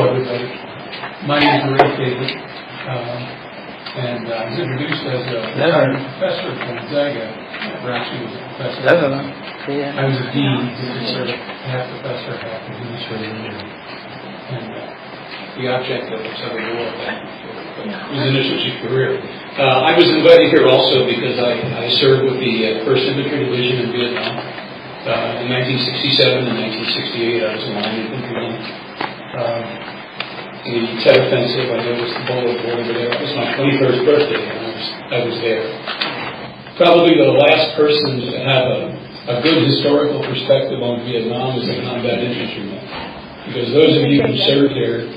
everybody. My name is Ray Fadeley, and I was introduced as a professor at Gonzaga. I actually was a professor. I was a dean, sort of half professor, half administrator, and the object of the war. It was an interesting career. I was invited here also because I served with the 1st Infantry Division in Vietnam. In 1967 and 1968, I was in line infantryman. The Tet Offensive, I noticed the bullet over there. It was my 21st birthday, and I was there. Probably the last person to have a good historical perspective on Vietnam is a combat infantryman. Because those of you who served there,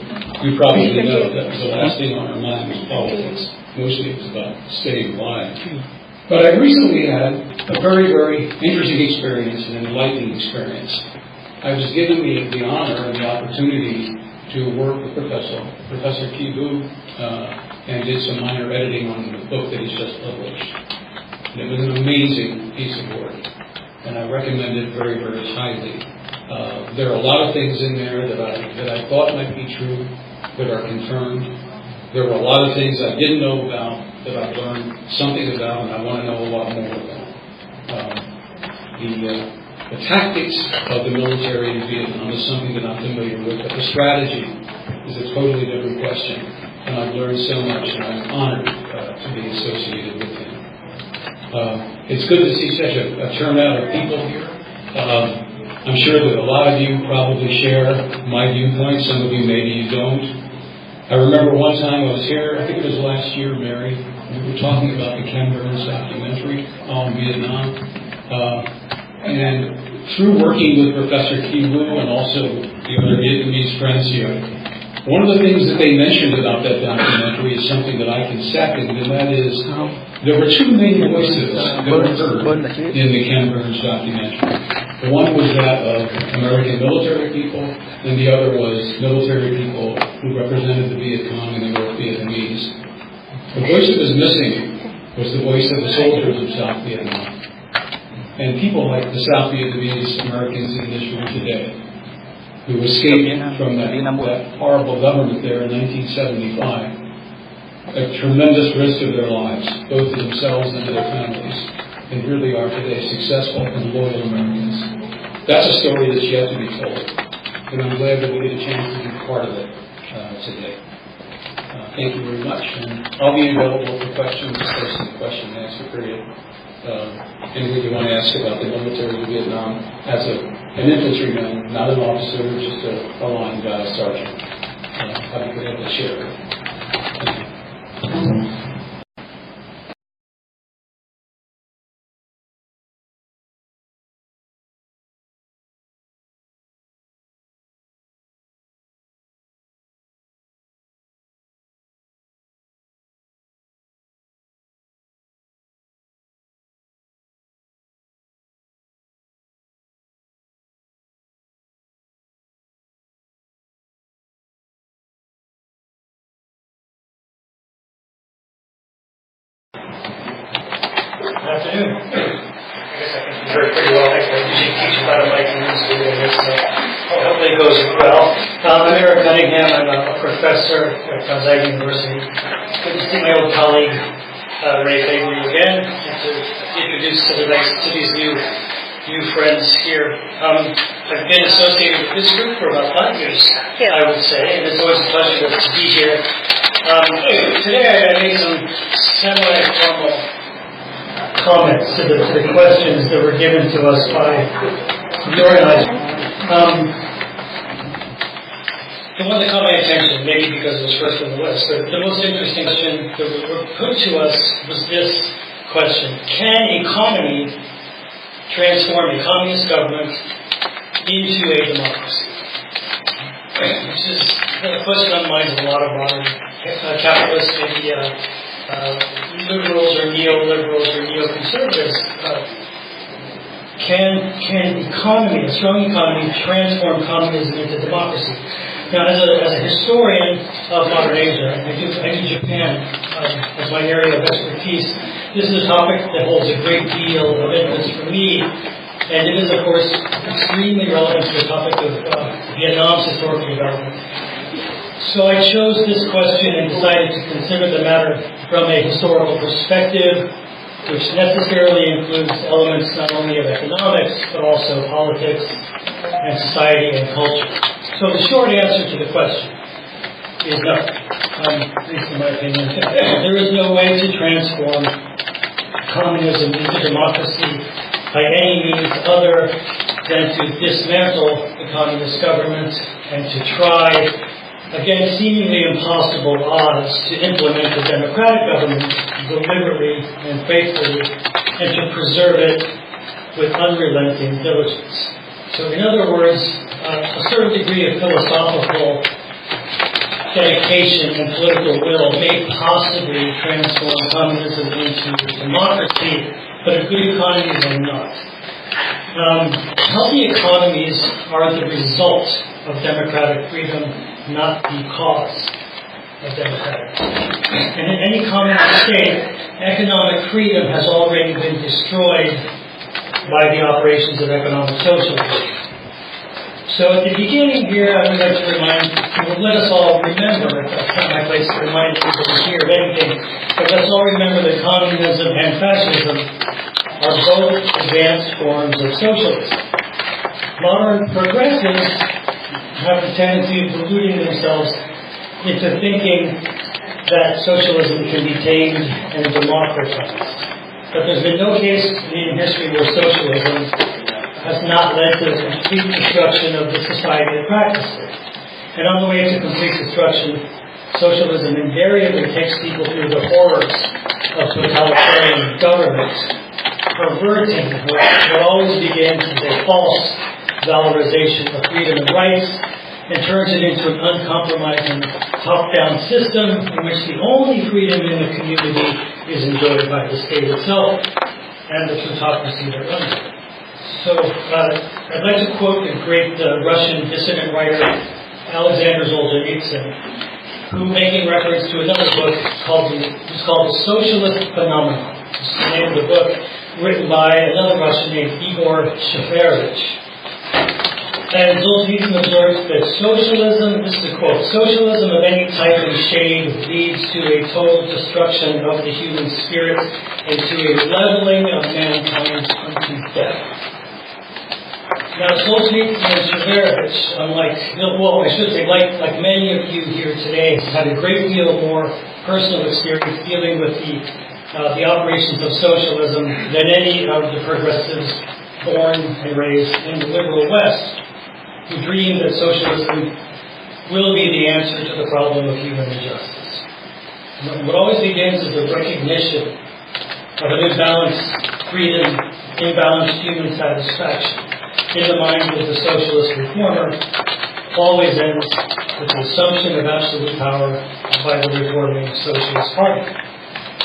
you probably know that was the last thing on our mind was politics. Mostly it was about staying alive. But I recently had a very, very interesting experience, an enlightening experience. I was given the honor and the opportunity to work with Professor Ky Vu, and did some minor editing on the book that he's just published. And it was an amazing piece of work, and I recommend it very, very highly. There are a lot of things in there that I thought might be true, that are confirmed. There were a lot of things I didn't know about that I've learned something about, and I want to know a lot more about. The tactics of the military in Vietnam is something that I'm familiar with, but the strategy is a totally different question. And I've learned so much, and I'm honored to be associated with him. It's good to see such a turnout of people here. I'm sure that a lot of you probably share my viewpoint. Some of you maybe you don't. I remember one time I was here, I think it was last year, Mary, we were talking about the Ken Burns documentary on Vietnam. And through working with Professor Ky Vu and also the other Vietnamese friends here, one of the things that they mentioned about that documentary is something that I can second, and that is there were two main voices that were heard in the Ken Burns documentary. The one was that of American military people, and the other was military people who represented the Viet Cong and the North Vietnamese. The voice that was missing was the voice of the soldiers of South Vietnam. And people like the South Vietnamese Americans in this room today, who escaped from that horrible government there in 1975, at tremendous risk of their lives, both to themselves and to their families, and really are today successful and loyal Americans. That's a story that's yet to be told, and I'm glad that we get a chance to be part of it today. Thank you very much, and I'll be available for questions, especially the question and answer period. Anything you want to ask about the military of Vietnam as an infantryman, not an officer, just a line guy, sergeant. I'd be glad to share it. Thank you. Good afternoon. I guess I can do pretty well. I usually teach about a mic in this video, so hopefully it goes well. I'm Eric Cunningham. I'm a professor at Gonzaga University. Good to see my old colleague, Ray Fadeley, again, and to introduce to these new friends here. I've been associated with this group for about 5 years, I would say, and it's always a pleasure to be here. Today I made some semi-formal comments to the questions that were given to us by the organizer. The one that caught my attention, maybe because it was first on the list, but the most interesting question that were put to us was this question: can economy transform a communist government into a democracy? Which is a question on the minds of a lot of modern capitalists, maybe liberals or neoliberals or neoconservatives. Can economy, a strong economy, transform communism into democracy? Now, as a historian of modern Asia, I do Japan as my area of expertise. This is a topic that holds a great deal of interest for me, and it is, of course, extremely relevant to the topic of Vietnam's historical development. So I chose this question and decided to consider the matter from a historical perspective, which necessarily includes elements not only of economics, but also politics and society and culture. So the short answer to the question is no. At least in my opinion. There is no way to transform communism into democracy by any means other than to dismantle the communist government and to try, against seemingly impossible odds, to implement a democratic government deliberately and faithfully, and to preserve it with unrelenting diligence. So in other words, a certain degree of philosophical dedication and political will may possibly transform communism into democracy, but a good economy will not. Healthy economies are the result of democratic freedom, not the cause of democratic freedom. And in any communist state, economic freedom has already been destroyed by the operations of economic socialism. So at the beginning here, I would like to let us all remember, it's not my place to remind people here of anything, but let's all remember that communism and fascism are both advanced forms of socialism. Modern progressives have the tendency of deluding themselves into thinking that socialism can be tamed and democratized. But there's been no case in history where socialism has not led to the complete destruction of the society that practiced it. And on the way to complete destruction, socialism invariably takes people through the horrors of totalitarian government, perverting what always begins as a false valorization of freedom and rights, and turns it into an uncompromising top-down system in which the only freedom in the community is enjoyed by the state itself and the plutocracy that runs it. So I'd like to quote the great Russian dissident writer Alexander Solzhenitsyn, who, making reference to another book called The Socialist Phenomenon. This is the name of the book, written by another Russian named Igor Shafarinovich. And Solzhenitsyn observes that socialism, this is a quote, socialism of any type and shade leads to a total destruction of the human spirit and to a leveling of mankind unto death. Now, Solzhenitsyn and Shafarinovich, like many of you here today, have had a great deal more personal experience dealing with the operations of socialism than any of the progressives born and raised in the liberal West, who dream that socialism will be the answer to the problem of human injustice. What always begins is the recognition of an imbalanced freedom, imbalanced human satisfaction in the mind of the socialist reformer always ends with the assumption of absolute power by the reforming Socialist Party.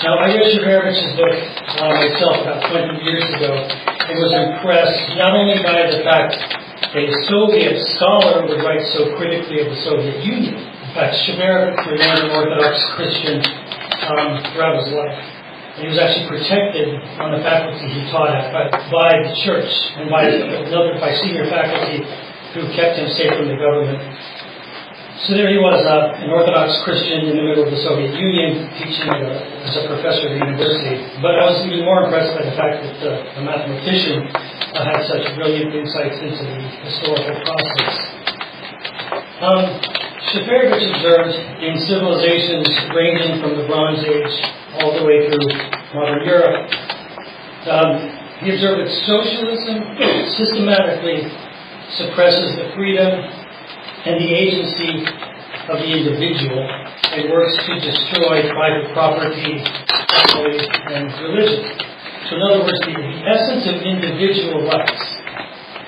Now, I read Shafarinovich's book myself about 20 years ago and was impressed not only by the fact that a Soviet scholar would write so critically of the Soviet Union. In fact, Shafarnovich remained an Orthodox Christian throughout his life. And he was actually protected on the faculty he taught at by the church and by senior faculty who kept him safe from the government. So there he was, an Orthodox Christian in the middle of the Soviet Union, teaching as a professor at the university. But I was even more impressed by the fact that a mathematician had such brilliant insights into the historical process. Shafarnovich observed in civilizations ranging from the Bronze Age all the way through modern Europe, he observed that socialism systematically suppresses the freedom and the agency of the individual and works to destroy private property, family, and religion. So in other words, the essence of individual rights,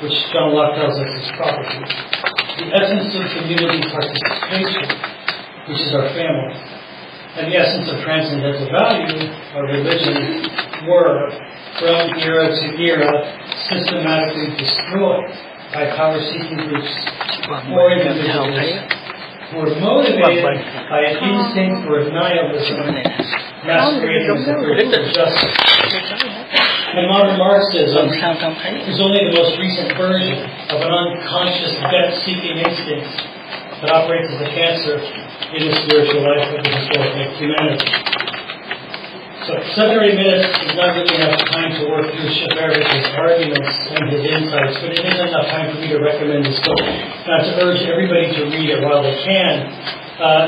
which John Locke tells us is property, the essence of community participation, which is our family, and the essence of transcendental value, our religion, were, from era to era, systematically destroyed by power-seeking groups or individuals who were motivated by an instinct for nihilism, masquerading as a pursuit of justice. And modern Marxism is only the most recent version of an unconscious death-seeking instinct that operates as a cancer in the spiritual life of the historical humanity. So 7 or 8 minutes is not really enough time to work through Jasper's arguments and his insights, but it is enough time for me to recommend this book, not to urge everybody to read it while they can,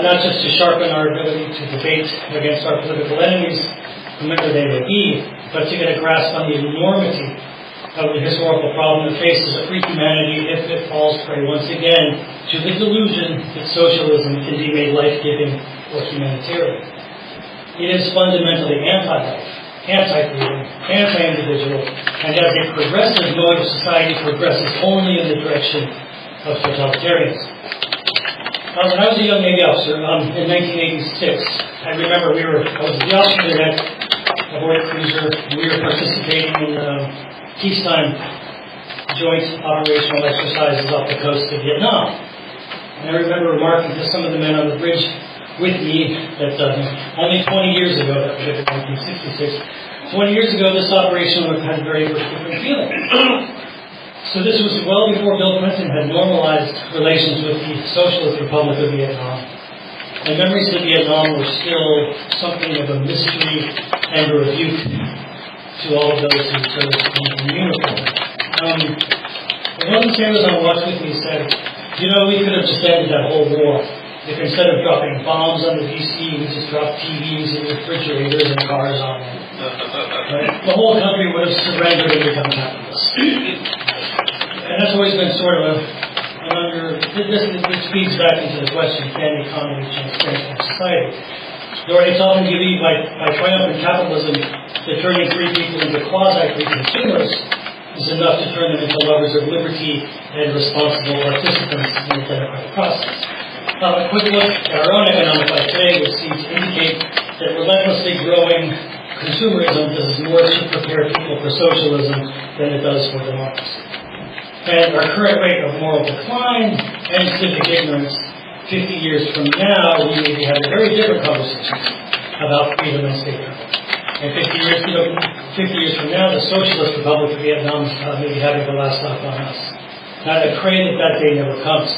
not just to sharpen our ability to debate against our political enemies, whomever they may be, but to get a grasp on the enormity of the historical problem that faces a free humanity if it falls prey once again to the delusion that socialism can be made life-giving or humanitarian. It is fundamentally anti-life, anti-freedom, anti-individual, and as a progressive mode of society progresses only in the direction of totalitarianism. When I was a young Navy officer in 1986, I remember I was the officer cadet aboard a cruiser, and we were participating in peacetime joint operational exercises off the coast of Vietnam. And I remember remarking to some of the men on the bridge with me that only 20 years ago, that was in 1966, 20 years ago this operation would have had a very different feeling. So this was well before Bill Clinton had normalized relations with the Socialist Republic of Vietnam. And memories of Vietnam were still something of a mystery and a rebuke to all of those who served in uniform. One of the sailors on watch with me said, we could have just ended that whole war. If instead of dropping bombs on the DC, we just dropped TVs and refrigerators and cars on them. Right? The whole country would have surrendered and become capitalist. And that's always been sort of this feeds back into the question, can the economy transform society? It's often believed by triumphant capitalism that turning free people into quasi-free consumers is enough to turn them into lovers of liberty and responsible participants in the democratic process. A quick look at our own economic life today would seem to indicate that relentlessly growing consumerism does more to prepare people for socialism than it does for democracy. And our current rate of moral decline and civic ignorance, 50 years from now, we may be having very different conversations about freedom and statehood. And 50 years from now, the Socialist Republic of Vietnam may be having the last laugh on us. And I pray that day never comes.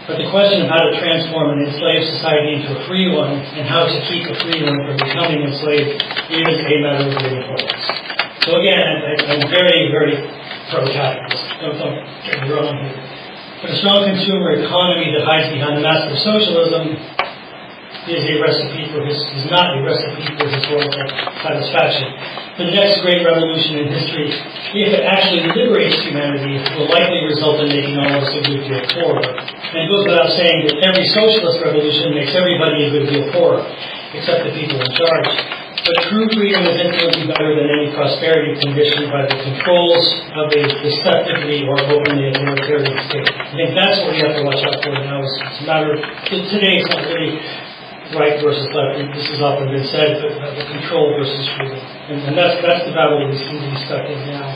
But the question of how to transform an enslaved society into a free one, and how to keep a free one from becoming enslaved, is a matter of great importance. So again, I'm very, very pro-capitalist. Don't get me wrong here. But a strong consumer economy that hides behind the mask of socialism is not a recipe for historical satisfaction. The next great revolution in history, if it actually liberates humanity, will likely result in making all of us a good deal poorer. And it goes without saying that every socialist revolution makes everybody a good deal poorer, except the people in charge. But true freedom is infinitely better than any prosperity conditioned by the controls of a deceptively or openly authoritarian state. I think that's what we have to watch out for now. It's a matter of, today it's not really right versus left. This has often been said, but the control versus freedom. And that's the battle that we seem to be stuck in now.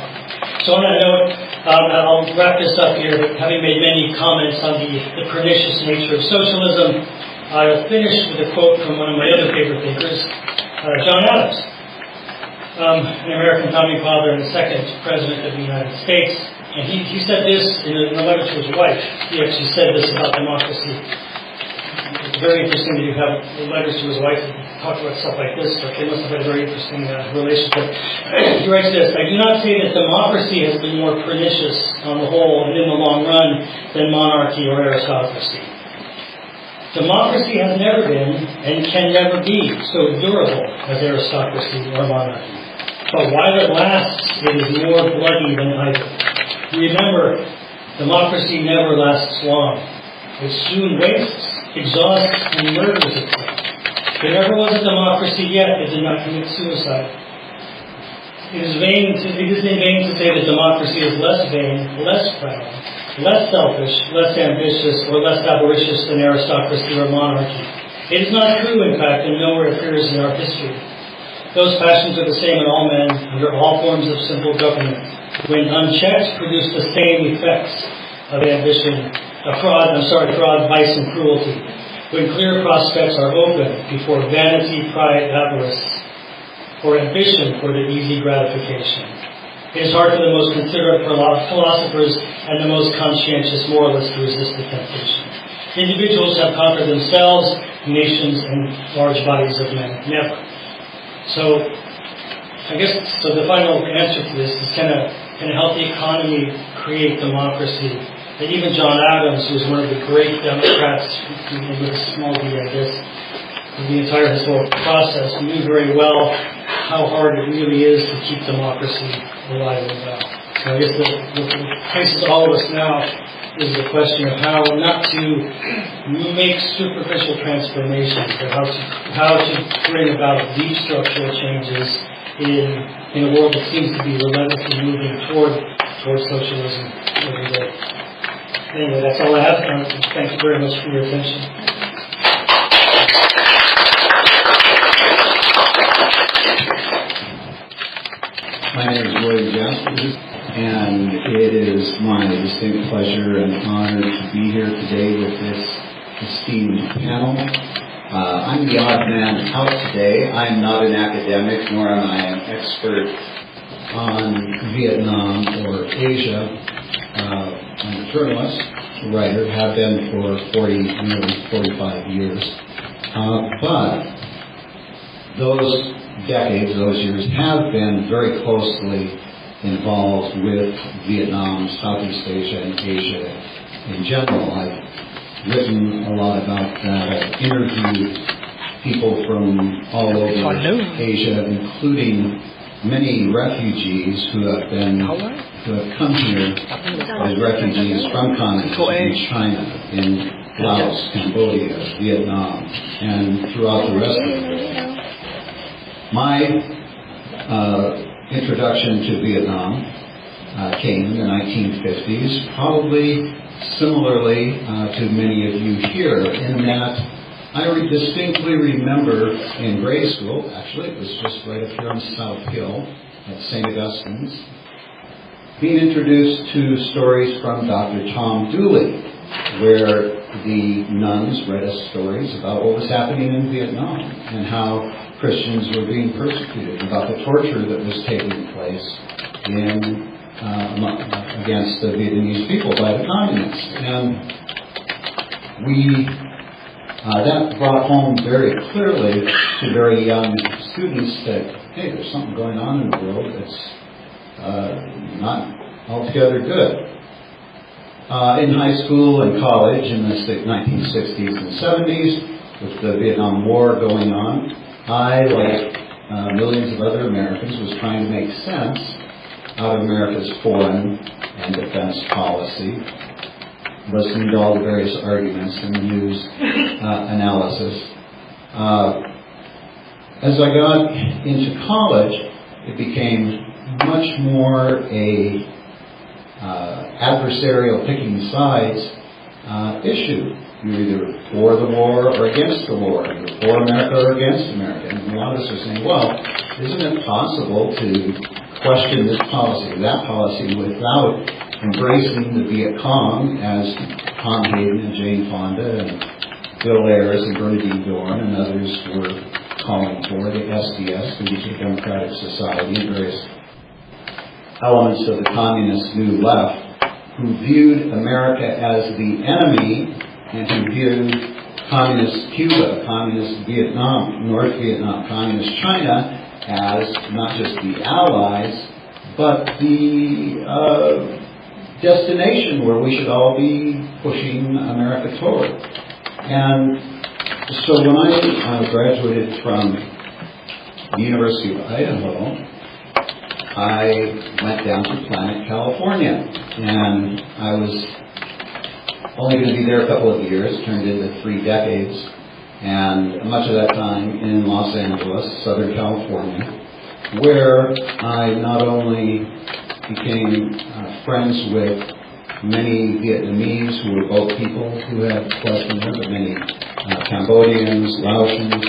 So on that note, I'll wrap this up here, having made many comments on the pernicious nature of socialism. I'll finish with a quote from one of my other favorite thinkers, John Adams, an American founding father and the second president of the United States. And he said this in a letter to his wife. He actually said this about democracy. It's very interesting that you have letters to his wife and talk about stuff like this, but they must have had a very interesting relationship. He writes this: I do not say that democracy has been more pernicious on the whole and in the long run than monarchy or aristocracy. Democracy has never been and can never be so durable as aristocracy or monarchy. But while it lasts, it is more bloody than either. Remember, democracy never lasts long. It soon wastes, exhausts, and murders itself. There never was a democracy yet that did not commit suicide. It is in vain to say that democracy is less vain, less proud, less selfish, less ambitious, or less avaricious than aristocracy or monarchy. It is not true, in fact, and nowhere appears in our history. Those passions are the same in all men, under all forms of simple government. When unchecked, produce the same effects of ambition, fraud, vice, and cruelty. When clear prospects are open before vanity, pride, avarice, or ambition for the easy gratification. It is hard for the most considerate philosophers and the most conscientious moralists to resist the temptation. individuals have conquered themselves, nations, and large bodies of men never. So, I guess, the final answer to this is can a healthy economy create democracy? And even John Adams, who was one of the great Democrats, with a small d, I guess, in the entire historical process, knew very well how hard it really is to keep democracy alive and well. So I guess what faces all of us now is the question of how not to make superficial transformations, but how to bring about deep structural changes in a world that seems to be relentlessly moving toward socialism every day. Anyway, that's all I have. Thank you very much for your attention. My name is Jasper, and it is my distinct pleasure and honor to be here today with this esteemed panel. I'm the odd man out today. I'm not an academic, nor am I an expert on Vietnam or Asia. I'm a journalist, writer, have been for nearly 45 years. But those decades, those years, have been very closely involved with Vietnam, Southeast Asia, and Asia in general. I've written a lot about that. I've interviewed people from all over Asia, including many refugees who have come here as refugees from communism in China, in Laos, Cambodia, Vietnam, and throughout the rest of the world. My introduction to Vietnam came in the 1950s, probably similarly to many of you here, in that I distinctly remember in grade school, actually it was just right up here on South Hill at St. Augustine's, being introduced to stories from Dr. Tom Dooley, where the nuns read us stories about what was happening in Vietnam and how Christians were being persecuted, about the torture that was taking place against the Vietnamese people by the communists. And that brought home very clearly to very young students that, hey, there's something going on in the world that's not altogether good. In high school and college in the 1960s and 70s, with the Vietnam War going on, I, like millions of other Americans, was trying to make sense out of America's foreign and defense policy, listening to all the various arguments and the news analysis. As I got into college, it became much more a adversarial picking sides issue. You're either for the war or against the war. You're for America or against America. And a lot of us are saying, well, isn't it possible to question this policy or that policy without embracing the Viet Cong, as Tom Hayden and Jane Fonda and Bill Ayers and Bernadine Dorn and others were calling for, the SDS, the Democratic Society, and various elements of the communist New Left, who viewed America as the enemy and who viewed communist Cuba, communist Vietnam, North Vietnam, communist China as not just the allies, but the destination where we should all be pushing America toward. And so when I graduated from the University of Idaho, I went down to Planet, California, and I was only going to be there a couple of years, turned into 3 decades, and much of that time in Los Angeles, Southern California, where I not only became friends with many Vietnamese who were both people who had questions, but many Cambodians, Laotians,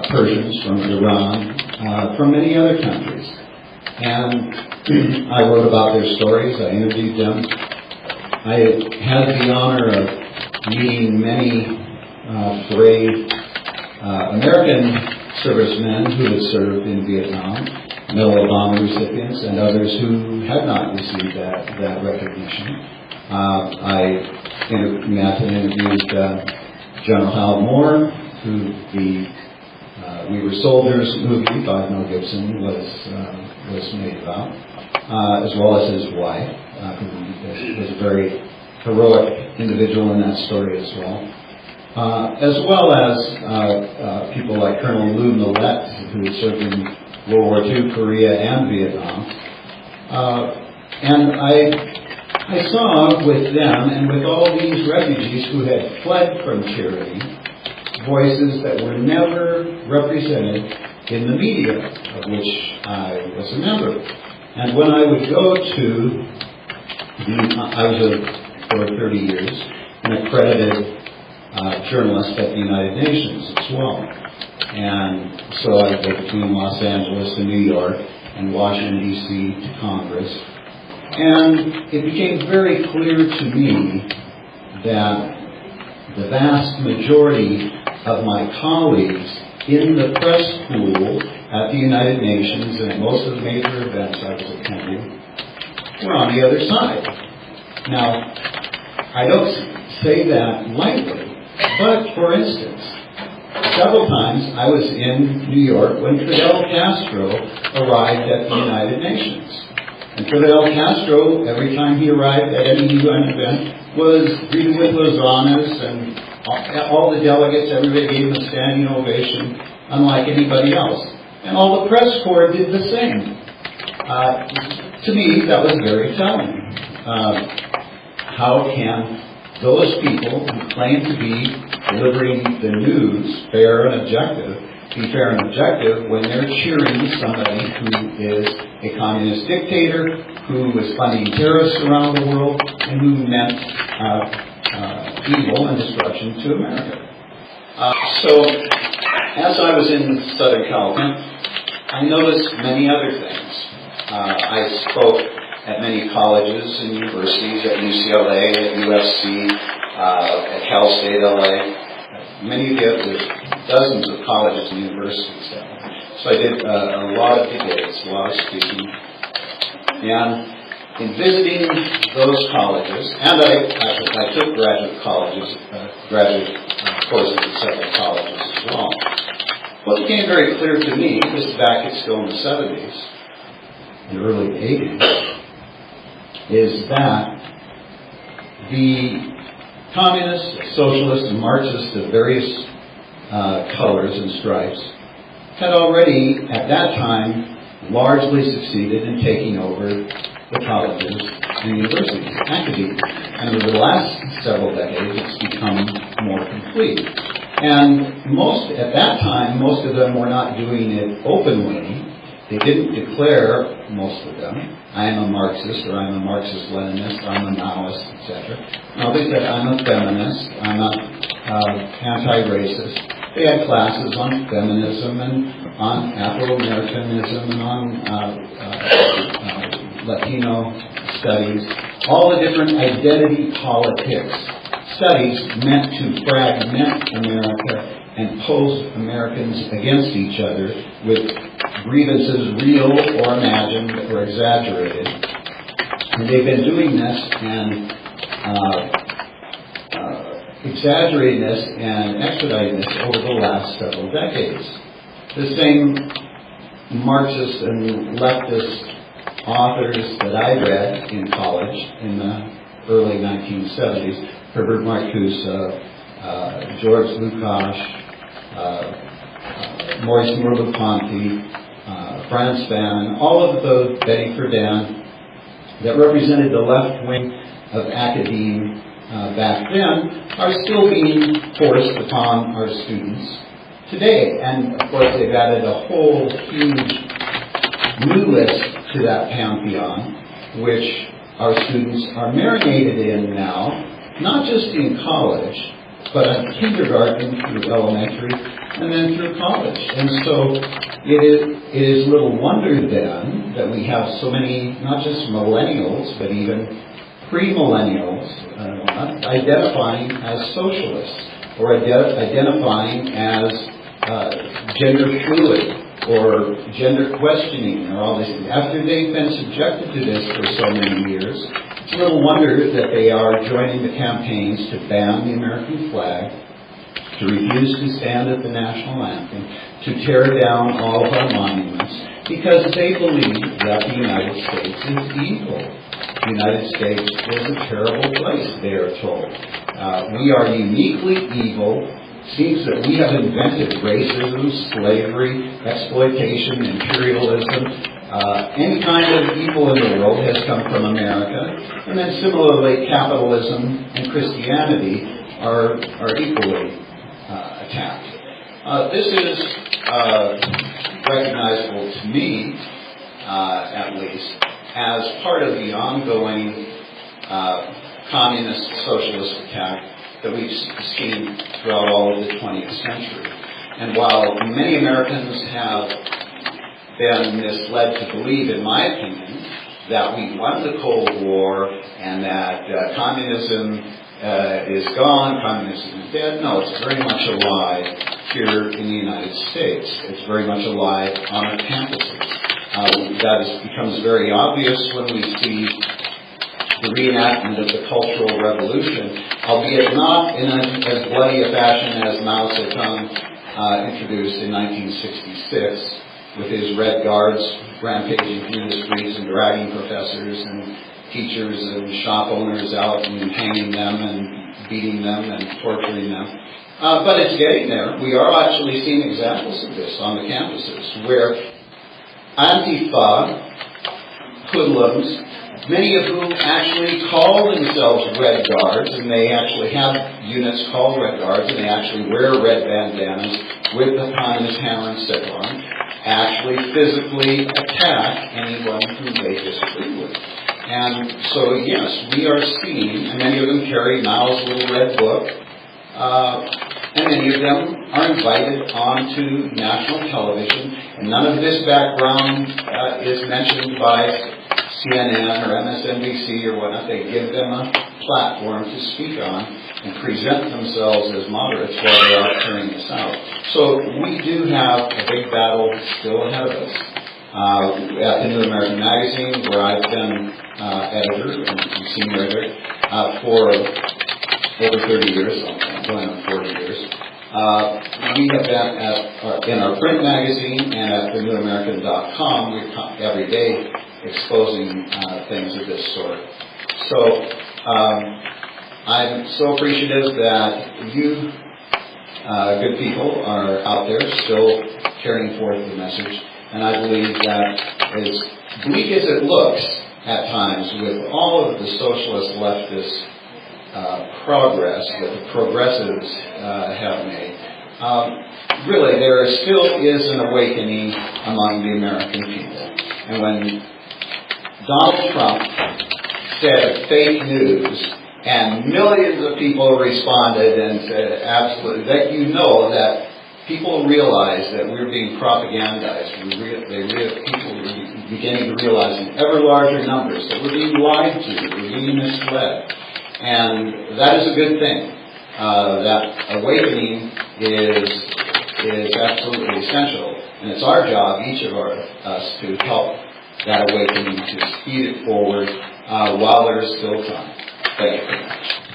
Persians from Iran, from many other countries. And I wrote about their stories, I interviewed them. I had the honor of meeting many brave American servicemen who had served in Vietnam, Medal of Honor recipients, and others who had not received that recognition. I met and interviewed General Hal Moore, who the We Were Soldiers movie by Mel Gibson was made about, as well as his wife, who was a very heroic individual in that story as well as people like Colonel Lou Millette, who served in World War II, Korea, and Vietnam. And I saw with them and with all these refugees who had fled from tyranny, voices that were never represented in the media, of which I was a member. And when I would go to I was for 30 years an accredited journalist at the United Nations as well. And so I would go between Los Angeles and New York and Washington, D.C. to Congress. And it became very clear to me that the vast majority of my colleagues in the press pool at the United Nations and at most of the major events I was attending were on the other side. Now, I don't say that lightly, but for instance, several times I was in New York when Fidel Castro arrived at the United Nations. And Fidel Castro, every time he arrived at any UN event, was greeted with hosannas, and all the delegates, everybody gave him a standing ovation, unlike anybody else. And all the press corps did the same. To me, that was very telling. How can those people who claim to be delivering the news, fair and objective, be fair and objective when they're cheering somebody who is a communist dictator, who is funding terrorists around the world, and who meant evil and destruction to America? So, as I was in Southern California, I noticed many other things. I spoke at many colleges and universities, at UCLA, at USC, at Cal State LA. Many of the there's dozens of colleges and universities there. So I did a lot of debates, a lot of speaking. And in visiting those colleges, and I took graduate courses at several colleges as well. What became very clear to me, this is back still in the 70s and early 80s, is that the communists, socialists, and Marxists of various colors and stripes had already, at that time, largely succeeded in taking over the colleges and universities, academia. And over the last several decades, it's become more complete. And at that time, most of them were not doing it openly. They didn't declare, most of them, I am a Marxist, or I'm a Marxist-Leninist, I'm a Maoist, etc. No, they said, I'm a feminist, I'm anti-racist. They had classes on feminism and on Afro-Americanism and on Latino studies, all the different identity politics studies meant to fragment America and pose Americans against each other with grievances real or imagined or exaggerated. And they've been doing this and exaggerating this and expediting this over the last several decades. The same Marxist and leftist authors that I read in college in the early 1970s, Herbert Marcuse, George Lukács, Maurice Merleau-Ponty, Franz Fanon, all of those, Betty Friedan, that represented the left wing of academia back then, are still being forced upon our students today. And of course, they've added a whole huge new list to that pantheon, which our students are marinated in now, not just in college, but in kindergarten through elementary and then through college. And so it is little wonder then that we have so many, not just millennials, but even pre-millennials identifying as socialists or identifying as gender fluid or gender questioning or all these things. After they've been subjected to this for so many years, It's little wonder that they are joining the campaigns to ban the American flag, to refuse to stand at the national anthem, to tear down all of our monuments, because they believe that the United States is evil. The United States is a terrible place, they are told. We are uniquely evil. Seems that we have invented racism, slavery, exploitation, imperialism. Any kind of evil in the world has come from America. And then similarly, capitalism and Christianity are equally attacked. This is recognizable to me, at least, as part of the ongoing communist socialist attack that we've seen throughout all of the 20th century. And while many Americans have been misled to believe, in my opinion, that we won the Cold War and that communism is gone, communism is dead. No, it's very much alive here in the United States. It's very much alive on our campuses. Becomes very obvious when we see the reenactment of the Cultural Revolution, albeit not in as bloody a fashion as Mao Zedong introduced in 1966 with his Red Guards rampaging through the streets and dragging professors and teachers and shop owners out and hanging them and beating them and torturing them. But it's getting there. We are actually seeing examples of this on the campuses where Antifa hoodlums, many of whom actually call themselves Red Guards, and they actually have units called Red Guards, and they actually wear red bandanas with the communist hammer and sickle on, actually physically attack anyone who they disagree with. And so, yes, we are seeing, and many of them carry Mao's little red book, and many of them are invited onto national television, and none of this background is mentioned by CNN or MSNBC or whatnot. They give them a platform to speak on and present themselves as moderates while they're out carrying this out. So we do have a big battle still ahead of us. At the New American Magazine, where I've been editor and senior editor for over 30 years, going on 40 years. We have been in our print magazine and at thenewamerican.com, we're every day exposing things of this sort. So I'm so appreciative that you good people are out there still carrying forth the message. And I believe that as bleak as it looks at times with all of the socialist leftist progress that the progressives have made, really there still is an awakening among the American people. And when Donald Trump said fake news and millions of people responded and said absolutely, that you know that people realize that we're being propagandized. People are beginning to realize in ever larger numbers that we're being lied to, we're being misled. And that is a good thing. That awakening is absolutely essential. And it's our job, each of us, to help that awakening, to speed it forward while there is still time. Thank you very much.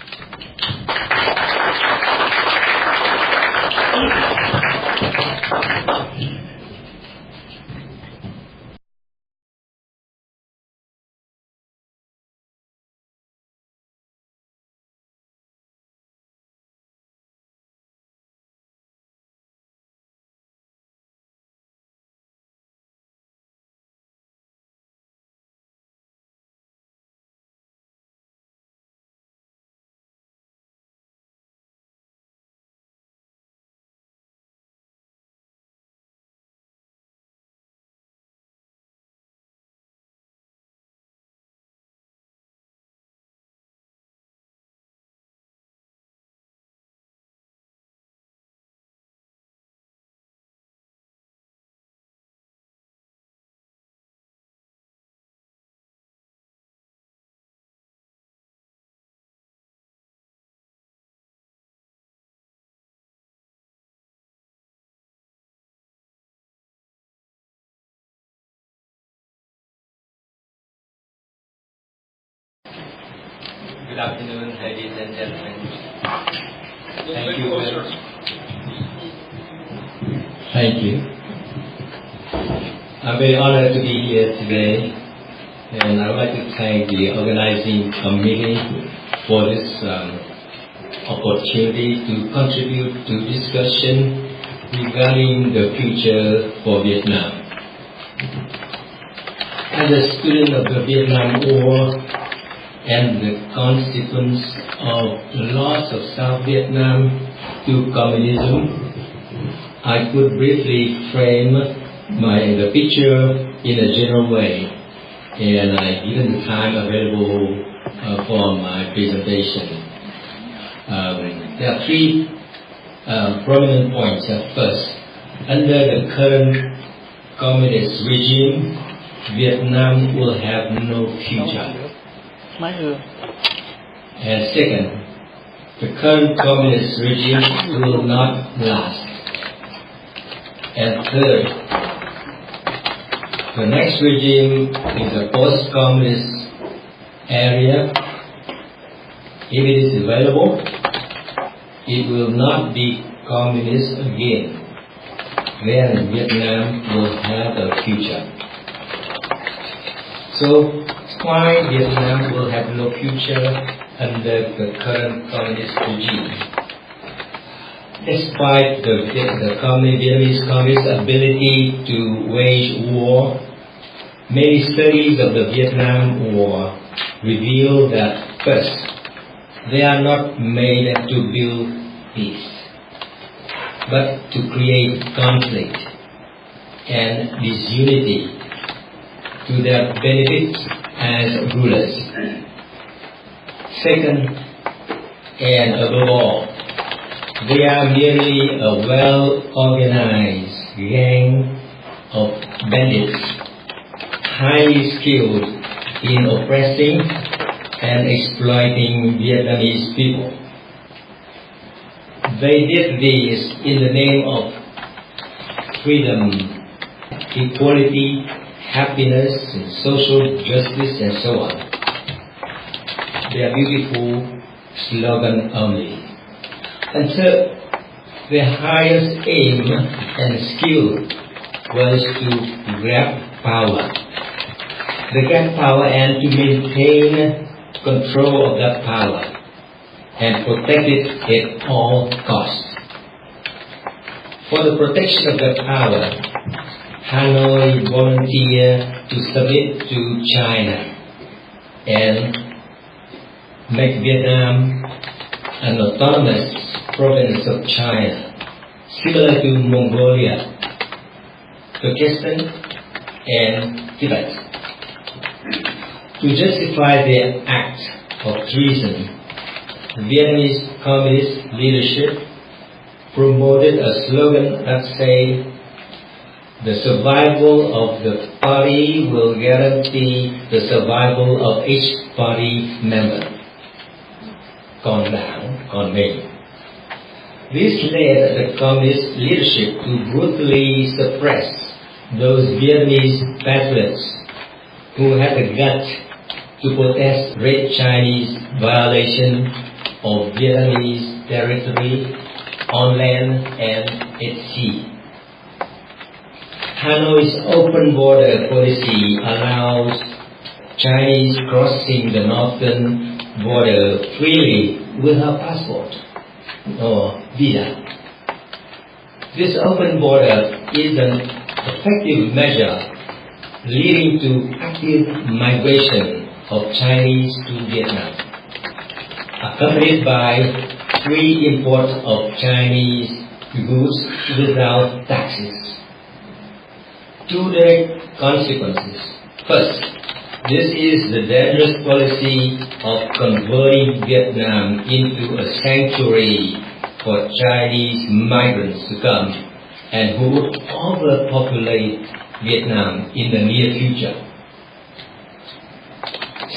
Good afternoon, ladies and gentlemen. Thank you. Thank you. I'm very honored to be here today, and I would like to thank the organizing committee for this opportunity to contribute to discussion regarding the future for Vietnam. As a student of the Vietnam War and the consequence of the loss of South Vietnam to communism, I could briefly frame the picture in a general way, and given the time available for my presentation. There are three prominent points. First, under the current communist regime, Vietnam will have no future. And second, the current communist regime will not last. And third, the next regime is a post-communist area. If it is available, it will not be communist again. Then Vietnam will have a future. So, why Vietnam will have no future under the current communist regime? Despite the Vietnamese communist ability to wage war, many studies of the Vietnam War reveal that first, they are not made to build peace, but to create conflict and disunity to their benefit as rulers. Second, and above all, they are merely a well-organized gang of bandits, highly skilled in oppressing and exploiting Vietnamese people. They did this in the name of freedom, equality, happiness, and social justice, and so on. They are beautiful slogan only. And third, their highest aim and skill was to grab power. They get power and to maintain control of that power and protect it at all costs. For the protection of that power, Hanoi volunteered to submit to China and make Vietnam an autonomous province of China, similar to Mongolia, Turkestan, and Tibet. To justify their act of treason, Vietnamese communist leadership promoted a slogan that said, "The survival of the party will guarantee the survival of each party member." Con đảng, con mình. This led the communist leadership to brutally suppress those Vietnamese patriots who had the guts to protest Red Chinese violation of Vietnamese territory on land and at sea. Hanoi's open border policy allows Chinese crossing the northern border freely without passport or visa. This open border is an effective measure leading to active migration of Chinese to Vietnam, accompanied by free import of Chinese goods without taxes. Two direct consequences. First, this is the dangerous policy of converting Vietnam into a sanctuary for Chinese migrants to come and who would overpopulate Vietnam in the near future.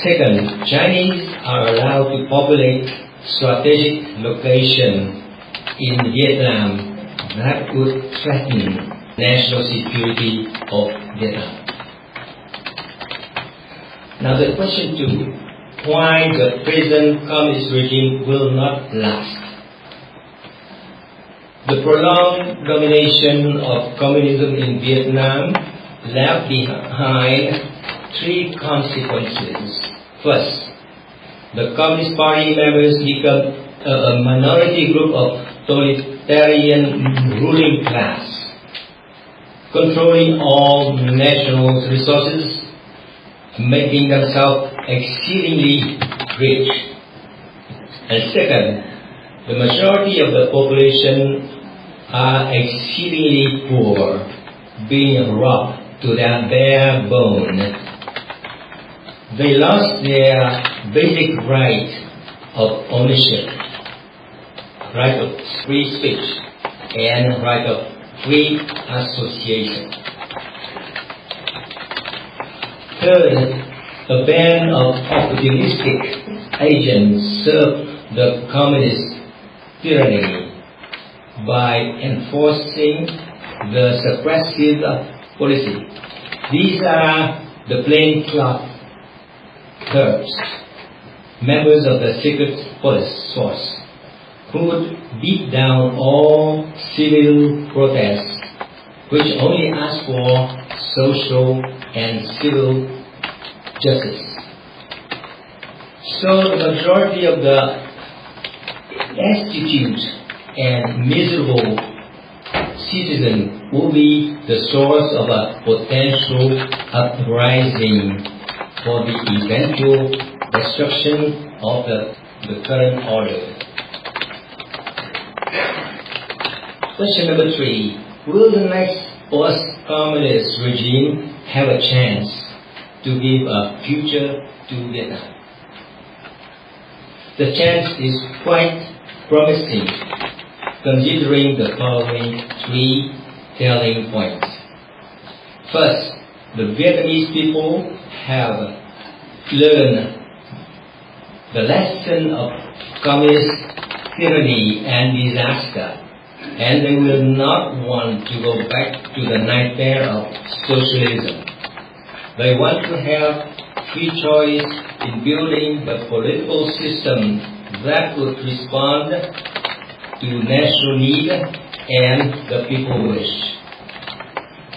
Second, Chinese are allowed to populate strategic locations in Vietnam that would threaten national security of Vietnam. Now the question 2, why the present communist regime will not last. The prolonged domination of communism in Vietnam left behind three consequences. First, the Communist Party members become a minority group of totalitarian ruling class, controlling all national resources, making themselves exceedingly rich. And second, the majority of the population are exceedingly poor, being robbed to their bare bone. They lost their basic right of ownership, right of free speech, and right of free association. Third, a band of opportunistic agents served the communist tyranny by enforcing the suppressive policy. These are the plainclothes Kurds, members of the secret police force, who would beat down all civil protests, which only ask for social and civil justice. So the majority of the destitute and miserable citizen will be the source of a potential uprising for the eventual destruction of the current order. Question number 3. Will the next post-communist regime have a chance to give a future to Vietnam? The chance is quite promising, considering the following 3 telling points. First, the Vietnamese people have learned the lesson of communist tyranny and disaster, and they will not want to go back to the nightmare of socialism. They want to have free choice in building the political system that would respond to national need and the people wish.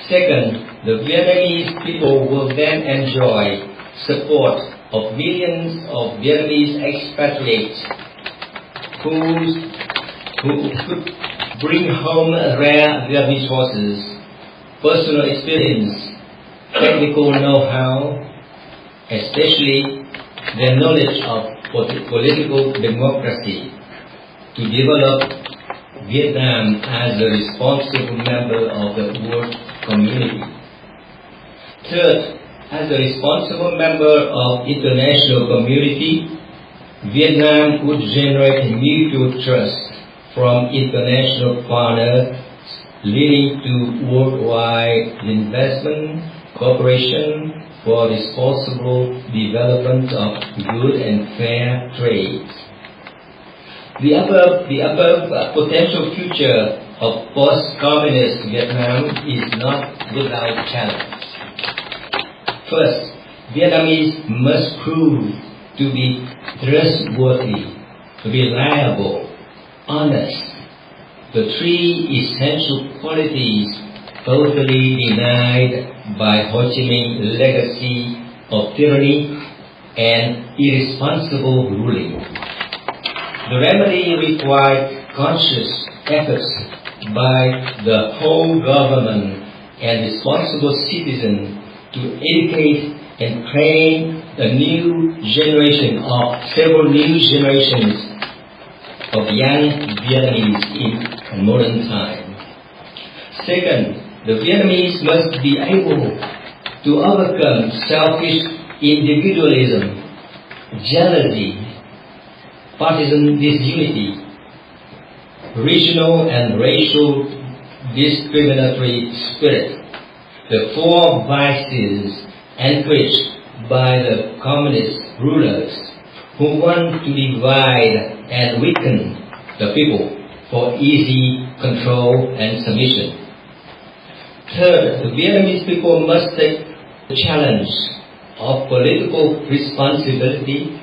Second, the Vietnamese people will then enjoy support of millions of Vietnamese expatriates who could bring home rare resources, personal experience, technical know-how, especially their knowledge of political democracy, to develop Vietnam as a responsible member of the world community. Third, as a responsible member of international community, Vietnam would generate mutual trust from international partners, leading to worldwide investment, cooperation for responsible development of good and fair trade. The above potential future of post-communist Vietnam is not without challenge. First, Vietnamese must prove to be trustworthy, reliable, honest, the 3 essential qualities totally denied by Ho Chi Minh's legacy of tyranny and irresponsible ruling. The remedy required conscious efforts by the whole government and responsible citizens to educate and train several new generations of young Vietnamese in modern time. Second, the Vietnamese must be able to overcome selfish individualism, jealousy, partisan disunity, regional and racial discriminatory spirit, the 4 vices encouraged by the communist rulers who want to divide and weaken the people for easy control and submission. Third, the Vietnamese people must take the challenge of political responsibility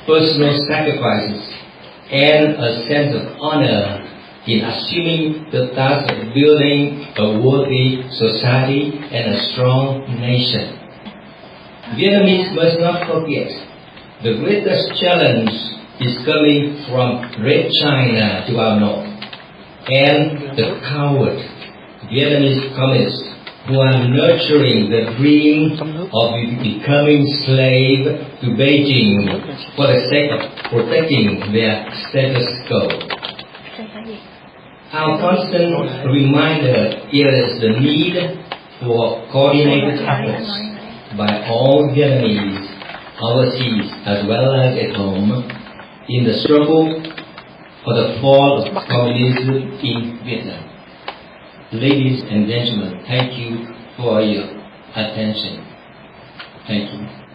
personal sacrifices, and a sense of honor in assuming the task of building a worthy society and a strong nation. Vietnamese must not forget the greatest challenge is coming from Red China to our north, and the coward Vietnamese communists who are nurturing the dream of becoming slave to Beijing for the sake of protecting their status quo. Our constant reminder is the need for coordinated efforts by all Vietnamese, overseas as well as at home, in the struggle for the fall of communism in Vietnam. Ladies and gentlemen, thank you for your attention. Thank you.